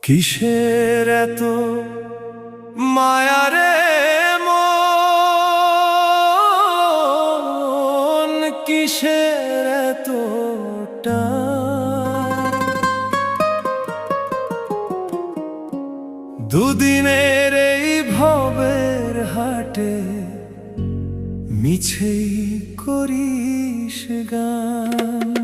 কিসের এত মায়া রে মন, কিসের এত টান? দুদিনের এই ভবের হাটে মিছেই করিস গান।